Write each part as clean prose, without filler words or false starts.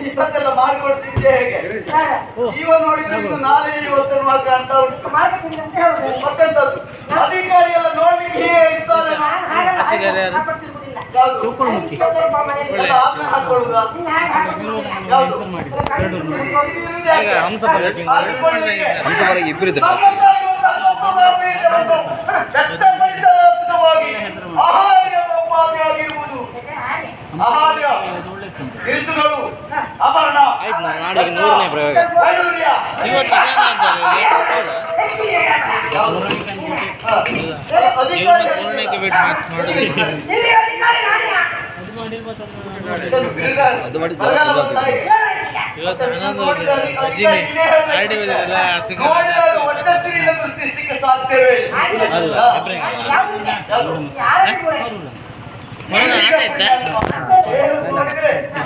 ಇವತ್ತೆಲ್ಲ ಮಾರ್ಕೊಡ್ತಿದ್ದೆ ಹೇಗೆ ಜೀವ ನೋಡಿದ್ರೆ ಇನ್ನು ನಾಳೆ ಇವತ್ತನ್ನು ಕಾಣ್ತಾ ಉಂಟು. ಮತ್ತೆಂತದ್ದು ಅಧಿಕಾರಿ ಎಲ್ಲ ನೋಡ್ಲಿಕ್ಕೆ ಇರ್ತಾರೆ. ಹಾಕೊಳ್ಳುದಾ ಆಹಾರ್ಯ ತಿನಿಸುಗಳು ಆಭರಣ ನೂರನೇ ಪ್ರಯೋಗ ಮೂರನೇಗೆ ವೇಟ್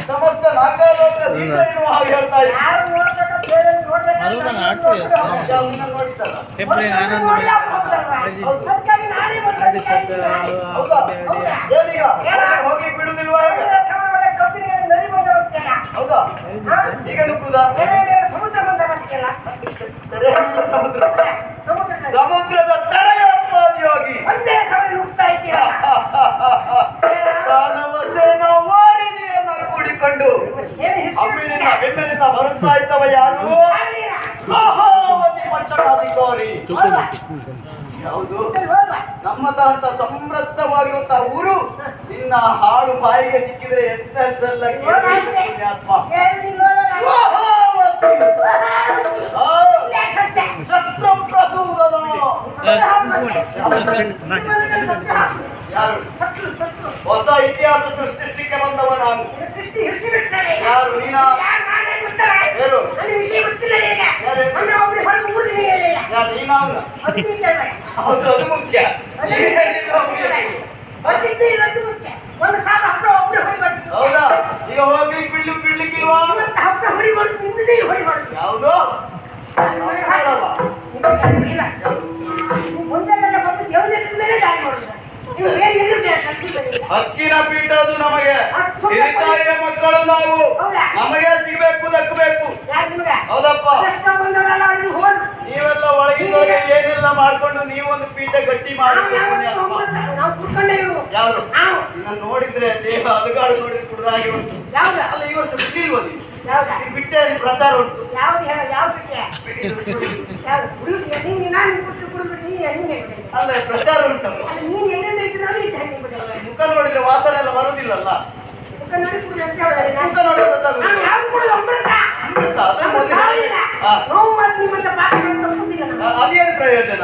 ಸಮಸ್ತ ಹೋಗಿ ಬಿಡುದಿಲ್ವಾ? ಹೌದಾ? ಈಗ ನುಗ್ಗುದಾ? ಸಮುದ್ರದ ತಡೆಯೋಗಿ ವಾರಿದಿಯನ್ನ ಕೂಡಿಕೊಂಡು ಬೆನ್ನೆಲಿಂದ ಬರುತ್ತಾ ಇದ್ದವ ಯಾರು? ಮಹಾವತಿ ಪಟ್ಟಣಾಧಿಕಾರಿ. ಯಾವುದು ನಮ್ಮದಂತ ಸಮೃದ್ಧವಾಗಿರುವಂತಹ ಊರು ನಿನ್ನ ಹಾಳು ಬಾಯಿಗೆ ಸಿಕ್ಕಿದ್ರೆ ಎಂತೆಲ್ಲ ಹೊಸ ಇತಿಹಾಸ ಸೃಷ್ಟಿಸಲಿಕ್ಕೆ ಬಂದವ ನಾನು. ಯಾರು ನೀನಾ? ಯಾರು ನೀನಾ? ಹೌದು, ಅದು ಮುಖ್ಯ. ಹೌದಾ? ಈಗ ಹೋಗಿ ಬಿಡ್ಲಿಕ್ಕಿಲ್ವಾ? ಯಾವುದು ಹಕ್ಕಿನ ಪೀಠ ಅದು ನಮಗೆ. ಹಿರಿತಾಯಿಯ ಮಕ್ಕಳು ನಾವು, ನಮಗೆ ಸಿಗಬೇಕು, ದಕ್ಕಬೇಕು. ಹೌದಪ್ಪ, ನೀವೆಲ್ಲ ಒಳಗಿನೊಳಗೆ ಏನೆಲ್ಲ ಮಾಡ್ಕೊಂಡು ನೀವೊಂದು ಪೀಠ ಗಟ್ಟಿ ಮಾಡಬೇಕು. ಯಾರು ನನ್ನ ನೋಡಿದ್ರೆ ದೇಹ ಅಲುಗಾಡು ನೋಡಿದ್ರೆ ಕುಡ್ದಾಗಿ ಉಂಟು. ಅಲ್ಲ, ಈ ವರ್ಷ ಬಿಟ್ಟಿಲ್ವ ನೀವು? ಬಿಟ್ಟೆ ಪ್ರಚಾರ ಉಂಟು. ಅಲ್ಲ, ಪ್ರಚಾರ ಉಂಟಲ್ಲ. ಮುಖ ನೋಡಿದ್ರೆ ವಾಸನೆ ಎಲ್ಲ ಬರುದಿಲ್ಲಲ್ಲ. ಮುಖ ನೋಡಿ ಅದೇನು ಪ್ರಯೋಜನ?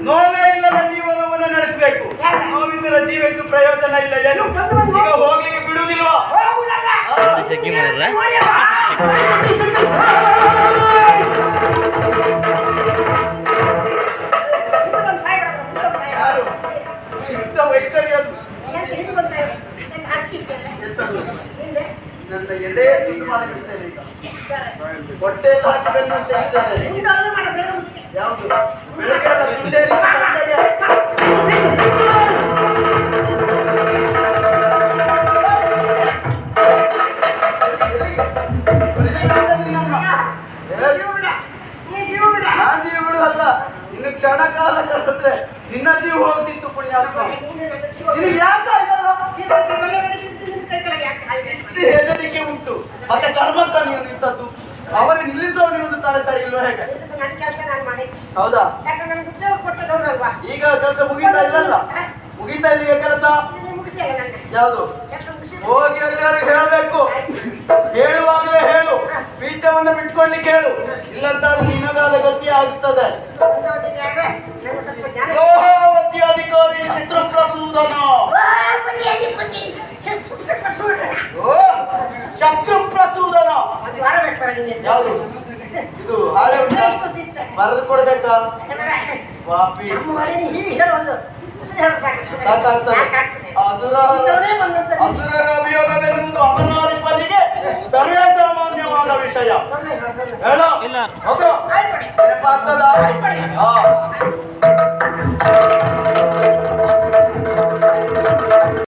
ನೋವೇ ಇಲ್ಲದ ಜೀವನವನ್ನು ನಡೆಸಬೇಕು. ನೋವಿದ್ದರ ಜೀವ ಇದ್ದು ಪ್ರಯೋಜನ ಇಲ್ಲ. ಏನು ಈಗ ಹೋಗ್ಲಿಕ್ಕೆ ಬಿಡುವುದಿಲ್ವಾ? ಯಾರು ಯುದ್ಧ ವೈಖರಿ ಅದು ನನ್ನ ಎಡೆ ತೀರ್ಮಾನಿಸುತ್ತೇನೆ. ಈಗ ಹೊಟ್ಟೆ ಹಾಕಿ ಬೆನ್ನಂತೆ ಇದ್ದೇನೆ. ಯಾವುದು ಬೆಳಗ್ಗೆ ಎಲ್ಲ ತಿಂದೆ ನಾನ್ ಜೀವ ಬಿಡುದಲ್ಲ. ಇನ್ನು ಕ್ಷಣ ಕಾಲ ಕಟ್ಟಿದ್ರೆ ನಿನ್ನ ಜೀವ ಹೋಗ್ತಿತ್ತು. ಪುಣ್ಯಾತ್ಮ, ನಿನಗೆ ಯಾಕಾಯ್ತಲ್ಲ? ಹೇಳಲಿಕ್ಕೆ ಉಂಟು. ಮತ್ತೆ ಕರ್ಮಕ್ಕ ನೀವು ನಿಂತದ್ದು ಅವರಿಗೆ ನಿಲ್ಲಿಸುವ ನಿಲ್ಲುತ್ತಾರೆ. ಸರಿ ಇಲ್ವ? ಹೇಗೆ? ಹೌದಾ? ಈಗ ಕೆಲಸ ಮುಗಿತಾ ಇಲ್ಲಲ್ಲ? ಮುಗಿತಾ ಇಲ್ಲಿಗೆ ಕೆಲಸ ಯಾವುದು? ಹೋಗಿ ಅಲ್ಲಿವರೆಗೆ ಹೇಳಬೇಕು. ಹೇಳುವಾಗಲೇ ಹೇಳು. ಪೀಠವನ್ನು ಬಿಟ್ಕೊಳ್ಲಿಕ್ಕೆ ಹೇಳು. ಇಲ್ಲಂತಾದ್ರೂ ನಿನಗಾದ ಗತಿ ಆಗ್ತದೆ. ಓಹೋವತಿ ಅಧಿಕಾರಿ ಚಿತ್ರಪ್ರಸೂದನ. ಶತ್ರು ಪ್ರಸೂದನ. ಯಾವುದು? ಇದು ಹಾಳೆ ಉಂಟಾ ಬರೆದು ಕೊಡ್ಬೇಕಾ ವಾಪಿ ಸಾಕಾಗ್ತದೆ ಅಸುರರ ಅಭಿಯೋಗವಿರುವುದು ಅಮರಾಧಿಪತಿಗೆ ಸರ್ವೇ ಸಾಮಾನ್ಯವಾದ ವಿಷಯ ಹೇಳ ಇಲ್ಲ. ಹೋಗು ನೆನಪಾಗ್ತದ? ಹಾ